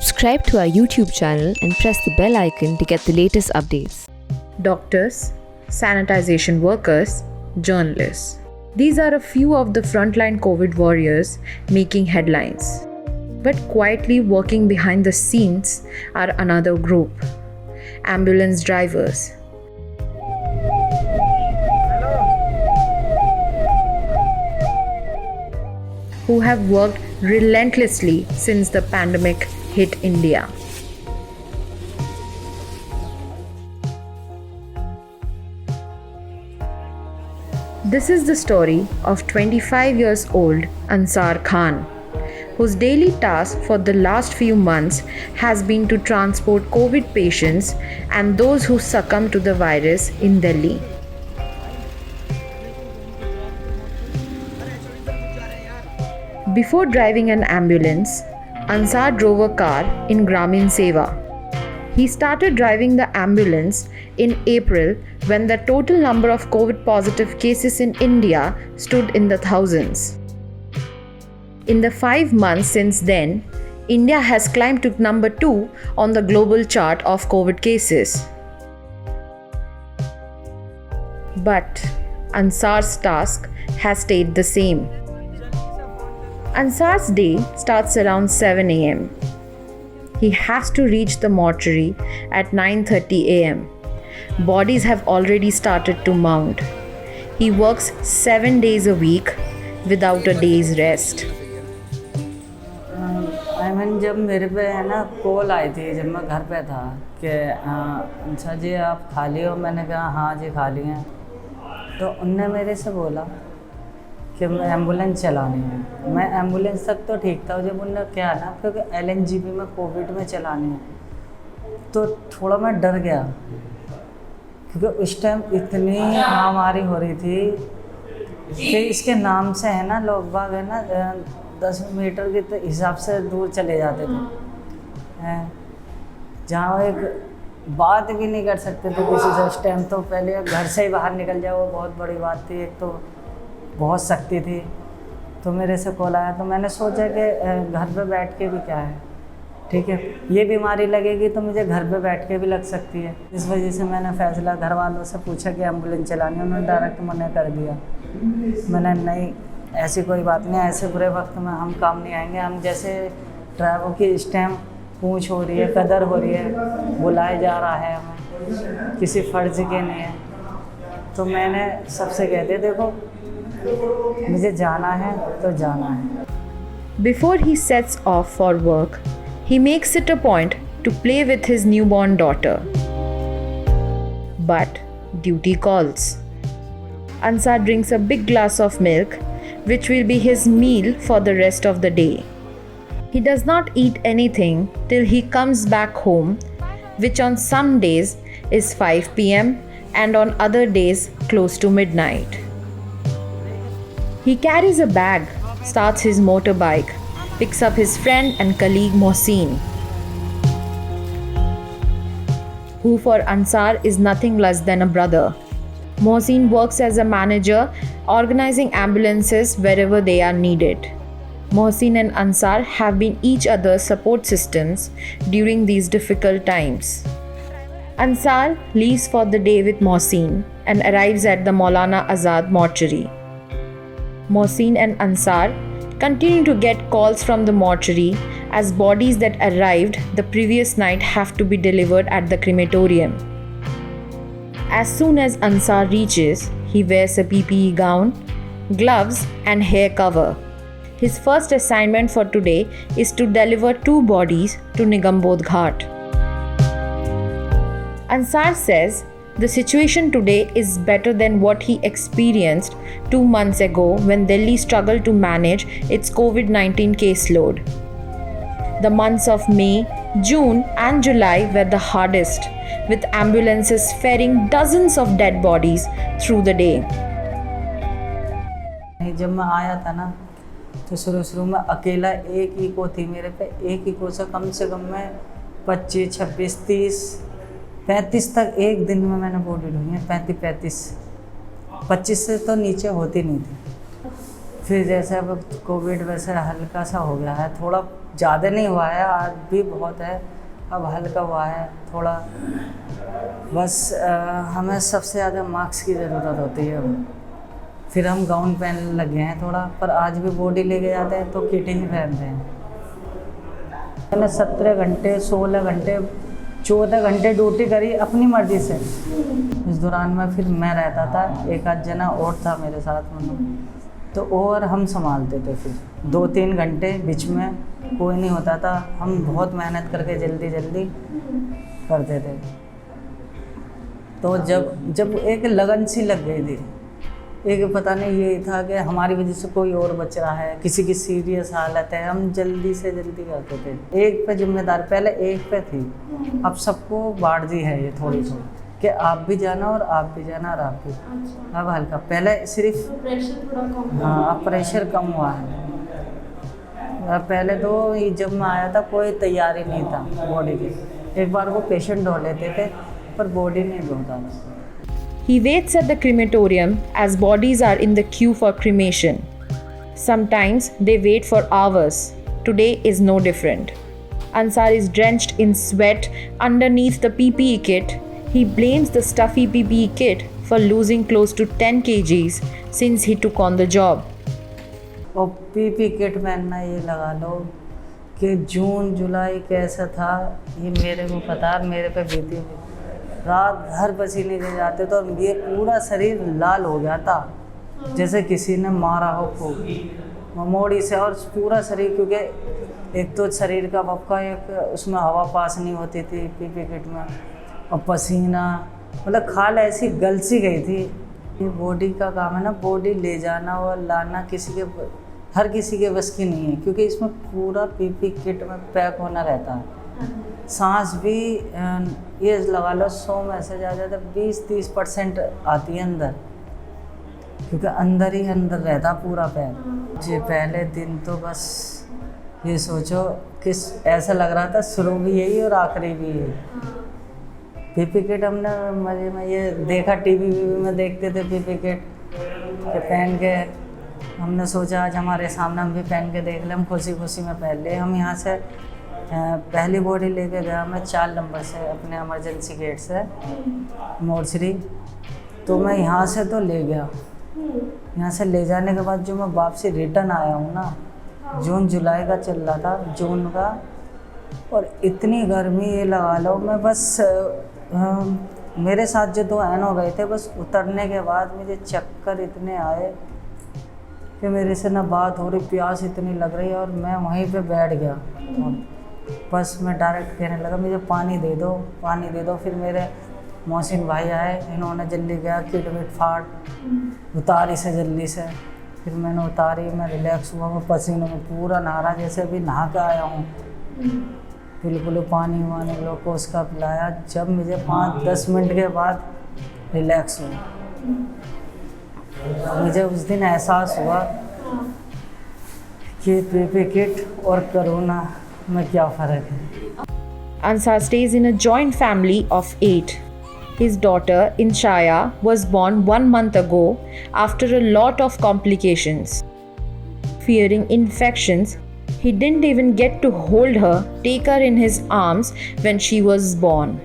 Subscribe to our YouTube channel and press the bell icon to get the latest updates. Doctors, sanitization workers, journalists. These are a few of the frontline COVID warriors making headlines. But quietly working behind the scenes are another group: ambulance drivers. Who have worked relentlessly since the pandemic hit India. This is the story of 25 years old Ansar Khan, whose daily task for the last few months has been to transport COVID patients and those who succumb to the virus in Delhi. Before driving an ambulance, Ansar drove a car in Grameen Seva. He started driving the ambulance in April when the total number of COVID positive cases in India stood in the thousands. In the 5 months since then, India has climbed to number 2 on the global chart of COVID cases. But Ansar's task has stayed the same. Ansar's day starts around 7 a.m. He has to reach the mortuary at 9:30 a.m. Bodies have already started to mount. He works 7 days a week without a day's rest. जब मेरे पे है ना call आई थी जब मैं घर पे था कि अच्छा जी आप खाली हो, मैंने कहा हाँ जी खाली हैं। तो उनने मेरे से बोला कि मैं एम्बुलेंस चलानी है। मैं एम्बुलेंस तक तो ठीक था, जब उनने क्या है ना क्योंकि LNGP में कोविड में चलानी है तो थोड़ा मैं डर गया, क्योंकि उस टाइम इतनी महामारी हो रही थी कि इसके नाम से है ना लोग बाग है ना 10 मीटर के हिसाब से दूर चले जाते थे, जहाँ एक बात भी नहीं कर सकते थे किसी से। उस टाइम तो पहले घर से ही बाहर निकल जाओ वो बहुत बड़ी बात थी, एक तो बहुत सख्ती थी। तो मेरे से कॉल आया तो मैंने सोचा कि घर पे बैठ के भी क्या है, ठीक है ये बीमारी लगेगी तो मुझे घर पे बैठ के भी लग सकती है। इस वजह से मैंने फ़ैसला घर वालों से पूछा कि एम्बुलेंस चलानी, उन्होंने डायरेक्ट मना कर दिया। मैंने नहीं, ऐसी कोई बात नहीं, ऐसे बुरे वक्त में हम काम नहीं आएंगे। हम जैसे ड्राइवर की इस टाइम पूछ हो रही है, कदर हो रही है, बुलाया जा रहा है, हमें किसी फ़र्ज़ के नहीं है। तो मैंने सबसे कह दिया देखो मुझे जाना है तो जाना है। Before he sets off for work, he makes it a point to play with his newborn daughter. But duty calls. Ansar drinks a big glass of milk, which will be his meal for the rest of the day. He does not eat anything till he comes back home, which on some days is 5 p.m. and on other days close to midnight. He carries a bag, starts his motorbike, picks up his friend and colleague Mohsin, who for Ansar is nothing less than a brother. Mohsin works as a manager, organizing ambulances wherever they are needed. Mohsin and Ansar have been each other's support systems during these difficult times. Ansar leaves for the day with Mohsin and arrives at the Maulana Azad mortuary. Mohsin and Ansar continue to get calls from the mortuary as bodies that arrived the previous night have to be delivered at the crematorium. As soon as Ansar reaches, he wears a PPE gown, gloves and hair cover. His first assignment for today is to deliver 2 bodies to Nigambodh Ghat. Ansar says the situation today is better than what he experienced 2 months ago when Delhi struggled to manage its COVID-19 caseload. The months of May, June and July were the hardest, with ambulances ferrying dozens of dead bodies through the day. जब मैं आया था ना तो शुरू में अकेला एक इको थी मेरे पे, एक इको से कम मैं 25, 26, 30, 35 तक एक दिन में मैंने बॉडी ढूंढी है। 35, 25 से तो नीचे होती नहीं थी। फिर जैसे अब कोविड वैसे हल्का सा हो गया है, थोड़ा ज़्यादा नहीं हुआ है, आज भी बहुत है, अब हल्का हुआ है थोड़ा। बस हमें सबसे ज़्यादा मास्क की ज़रूरत होती है। फिर हम गाउन पहनने लगे हैं थोड़ा, पर आज भी बॉडी लेके जाते हैं तो किट ही पहनते हैं। मैंने 17 घंटे 16 घंटे 14 घंटे ड्यूटी करी अपनी मर्ज़ी से। इस दौरान में फिर मैं रहता था, एक आध जना और था मेरे साथ में, तो और हम संभालते थे। फिर 2-3 घंटे बीच में कोई नहीं होता था, हम बहुत मेहनत करके जल्दी जल्दी करते थे। तो जब एक लगन सी लग गई थी, एक पता नहीं ये था कि हमारी वजह से कोई और बच रहा है, किसी की सीरियस हालत है, हम जल्दी से जल्दी करते थे। एक पे जिम्मेदार पहले एक पे थी, अब सबको बांट दी है ये थोड़ी थोड़ी कि आप भी जाना और आप भी जाना और आप भी। अब हल्का, पहले सिर्फ प्रेशर थोड़ा कम। हाँ, अब प्रेशर कम हुआ है। पहले तो जब मैं आया था कोई तैयारी नहीं था बॉडी की, एक बार वो पेशेंट धो लेते थे पर बॉडी नहीं धोता था। He waits at the crematorium as bodies are in the queue for cremation. Sometimes they wait for hours. Today is no different. Ansar is drenched in sweat underneath the PPE kit. He blames the stuffy PPE kit for losing close to 10 kgs since he took on the job. और PP kit पहनना, ये लगा लो कि जून जुलाई कैसा था ये मेरे को पता, मेरे पे बीती हुई रात भर पसीने गिर जाते थे और ये पूरा शरीर लाल हो गया था जैसे किसी ने मारा हो खूब ममोड़ी से। और पूरा शरीर, क्योंकि एक तो शरीर का बपका, एक उसमें हवा पास नहीं होती थी पीपी किट में, और पसीना, मतलब खाल ऐसी गल सी गई थी। ये बॉडी का काम है ना, बॉडी ले जाना और लाना हर किसी के बस की नहीं है, क्योंकि इसमें पूरा पीपी किट में पैक होना रहता है। सांस भी ये लगा लो 100 में से ज़्यादा 20-30% आती है अंदर, क्योंकि अंदर ही अंदर रहता पूरा पैर जी। पहले दिन तो बस ये सोचो कि ऐसा लग रहा था शुरू भी यही और आखिरी भी यही। पीपी किट हमने मजे में ये देखा, टीवी में देखते थे पीपी किट के पहन के, हमने सोचा आज हमारे सामने हम भी पहन के देख लें, हम खुशी खुशी में पहन ले। हम यहाँ से पहली बॉडी लेके गया मैं 4 नंबर से अपने इमरजेंसी गेट से मोर्चरी, तो मैं यहाँ से तो ले गया। यहाँ से ले जाने के बाद जो मैं वापसी रिटर्न आया हूँ ना, जून जुलाई का चल रहा था, जून का, और इतनी गर्मी ये लगा लो, मैं बस मेरे साथ जो 2 एन हो गए थे, बस उतरने के बाद मुझे चक्कर इतने आए कि मेरे से ना बात हो रही, प्यास इतनी लग रही, और मैं वहीं पे बैठ गया। बस मैं डायरेक्ट कहने लगा मुझे पानी दे दो, पानी दे दो। फिर मेरे मोहसिन भाई आए, इन्होंने जल्दी गया किट विट फाड़ उतारी से जल्दी से। फिर मैंने उतारी, मैं रिलैक्स हुआ, मैं पसीनों में पूरा नहा जैसे अभी नहा के आया हूँ, बिल्कुल पानी वानी लोग को उसका पिलाया। जब मुझे 5-10 मिनट के बाद रिलैक्स हुआ, मुझे उस दिन एहसास हुआ कि पीपी किट और कोरोना में क्या फ़र्क है। Ansar stays in a joint family of 8. His daughter, Inshaya, was born 1 month ago after a lot of complications. Fearing infections, he didn't even get to hold her, take her in his arms when she was born.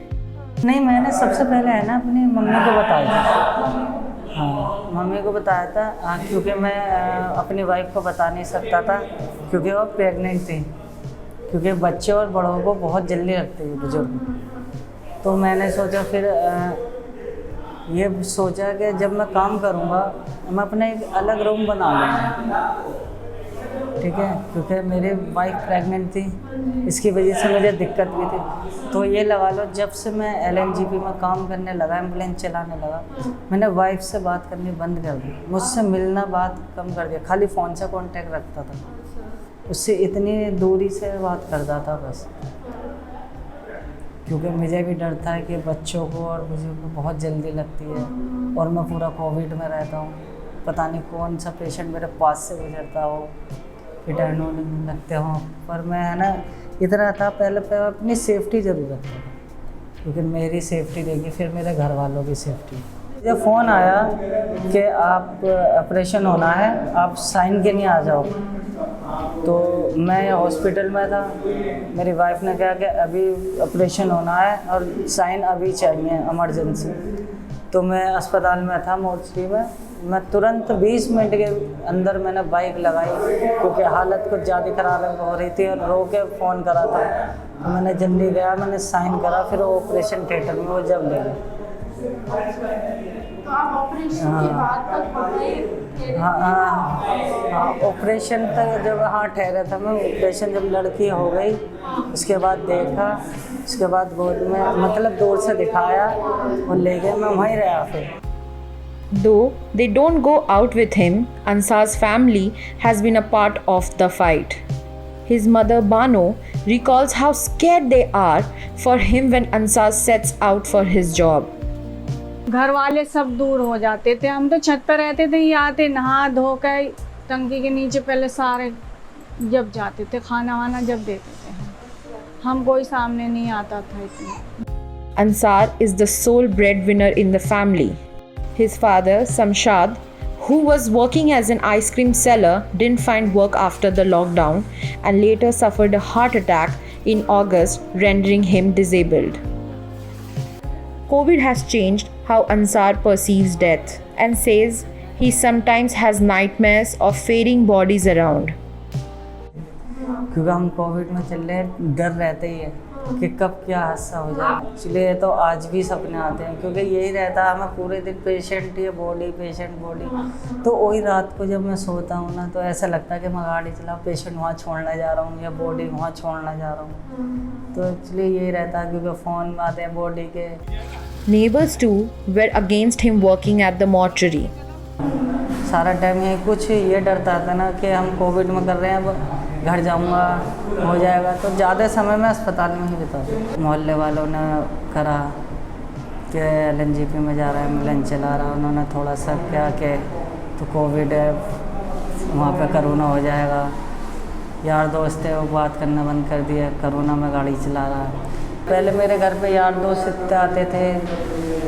नहीं, मैंने सबसे पहले है ना अपनी mummy को बताया था। हाँ, मम्मी को बताया था, क्योंकि मैं अपनी वाइफ को बता नहीं सकता था, क्योंकि वो प्रेग्नेंट थी, क्योंकि बच्चे और बड़ों को बहुत जल्दी लगते हैं बुजुर्ग। तो मैंने सोचा, फिर ये सोचा कि जब मैं काम करूँगा मैं अपना एक अलग रूम बना लूँगा, ठीक है, क्योंकि मेरी वाइफ प्रेग्नेंट थी, इसकी वजह से मुझे दिक्कत भी थी। तो ये लगा लो, जब से मैं LNGP में काम करने लगा, एम्बुलेंस चलाने लगा, मैंने वाइफ से बात करनी बंद कर दी, मुझसे मिलना बात कम कर दिया, खाली फ़ोन से कांटेक्ट रखता था, उससे इतनी दूरी से बात करता था बस, क्योंकि मुझे भी डर था कि बच्चों को और बुजुर्ग को बहुत जल्दी लगती है, और मैं पूरा कोविड में रहता हूँ, पता नहीं कौन सा पेशेंट मेरे पास से गुजरता हो, रिटर्न होने लगते हों। पर मैं है ना इतना था, पहले अपनी सेफ्टी ज़रूर रखता था, क्योंकि मेरी सेफ्टी देखी फिर मेरे घर वालों की सेफ्टी। जब फ़ोन आया कि आप ऑपरेशन होना है, आप साइन के लिए आ जाओ, तो मैं हॉस्पिटल में था, मेरी वाइफ ने कहा कि अभी ऑपरेशन होना है और साइन अभी चाहिए इमरजेंसी। तो मैं अस्पताल में था मोर्चरी में, मैं तुरंत 20 मिनट के अंदर मैंने बाइक लगाई क्योंकि हालत कुछ ज़्यादा ख़राब हो रही थी और रो के फ़ोन करा था। तो मैंने जल्दी गया, मैंने साइन करा, फिर वो ऑपरेशन थिएटर में वो जब ले गए। तो आप ऑपरेशन के बाद तक पकड़े? हाँ, ऑपरेशन तक जब ठहरा था मैं, ऑपरेशन जब लड़की हो गई उसके बाद देखा, उसके बाद गोद में मतलब दूर से दिखाया और ले गए, मैं वहीं रहा फिर। Though they don't go out with him, Ansar's family has been a part of the fight. His mother Bano recalls how scared they are for him when Ansar sets out for his job. घर वाले सब दूर हो जाते थे, हम तो छत पर रहते थे, ये आते नहा धो कर टंकी के नीचे पहले सारे जब जाते थे, खाना वाना जब देते थे, हम कोई सामने नहीं आता था इसमें। Ansar is the sole breadwinner in the family. His father, Samshad, who was working as an ice cream seller, didn't find work after the lockdown and later suffered a heart attack in August, rendering him disabled. COVID has changed how Ansar perceives death and says he sometimes has nightmares of fading bodies around. क्योंकि हम Covid में चल रहे हैं, डर रहता ही है कि कब क्या हादसा हो जाए, इसलिए तो आज भी सपने आते हैं क्योंकि यही रहता है हमें पूरे दिन पेशेंट ही बॉडी पेशेंट बॉडी। तो वही रात को जब मैं सोता हूँ ना तो ऐसा लगता है कि मैं गाड़ी चला पेशेंट वहाँ छोड़ने जा रहा हूँ या बॉडी वहाँ छोड़ने जा रहा हूँ। तो इसलिए यही रहता है क्योंकि फ़ोन में आते हैं बॉडी के। Neighbors too were against him working at the mortuary. सारा टाइम ये कुछ ये डरता था ना कि हम कोविड में कर रहे हैं, अब घर जाऊंगा हो जाएगा, तो ज़्यादा समय मैं अस्पताल में ही बिता। मोहल्ले वालों ने करा कि LNGP में जा रहा है, एम्बुलेंस चला रहा, उन्होंने थोड़ा सा क्या कि तो कोविड है वहाँ पे कोरोना हो जाएगा। यार दोस्त है वो बात करना बंद कर दिया, कोरोना में गाड़ी चला रहा है। पहले मेरे घर पे यार दोस्त इतने आते थे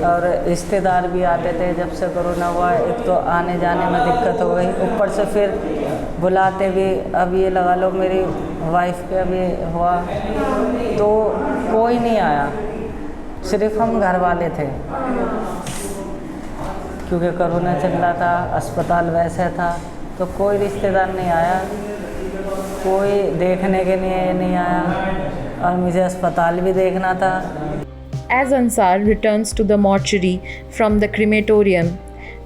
और रिश्तेदार भी आते थे। जब से कोरोना हुआ एक तो आने जाने में दिक्कत हो गई, ऊपर से फिर बुलाते भी, अब ये लगा लो मेरी वाइफ का भी हुआ तो कोई नहीं आया, सिर्फ हम घर वाले थे क्योंकि कोरोना चल रहा था, अस्पताल वैसे था, तो कोई रिश्तेदार नहीं आया, कोई देखने के लिए नहीं आया और मुझे अस्पताल भी देखना था। As Ansar returns to the mortuary from the crematorium,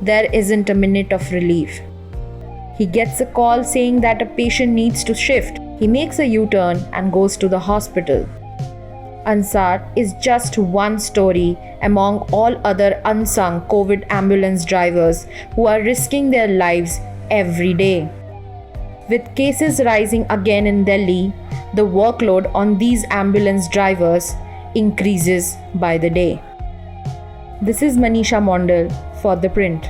there isn't a minute of relief. He gets a call saying that a patient needs to shift. He makes a U-turn and goes to the hospital. Ansar is just one story among all other unsung COVID ambulance drivers who are risking their lives every day. With cases rising again in Delhi, the workload on these ambulance drivers increases by the day. This is Manisha Mondal for The Print.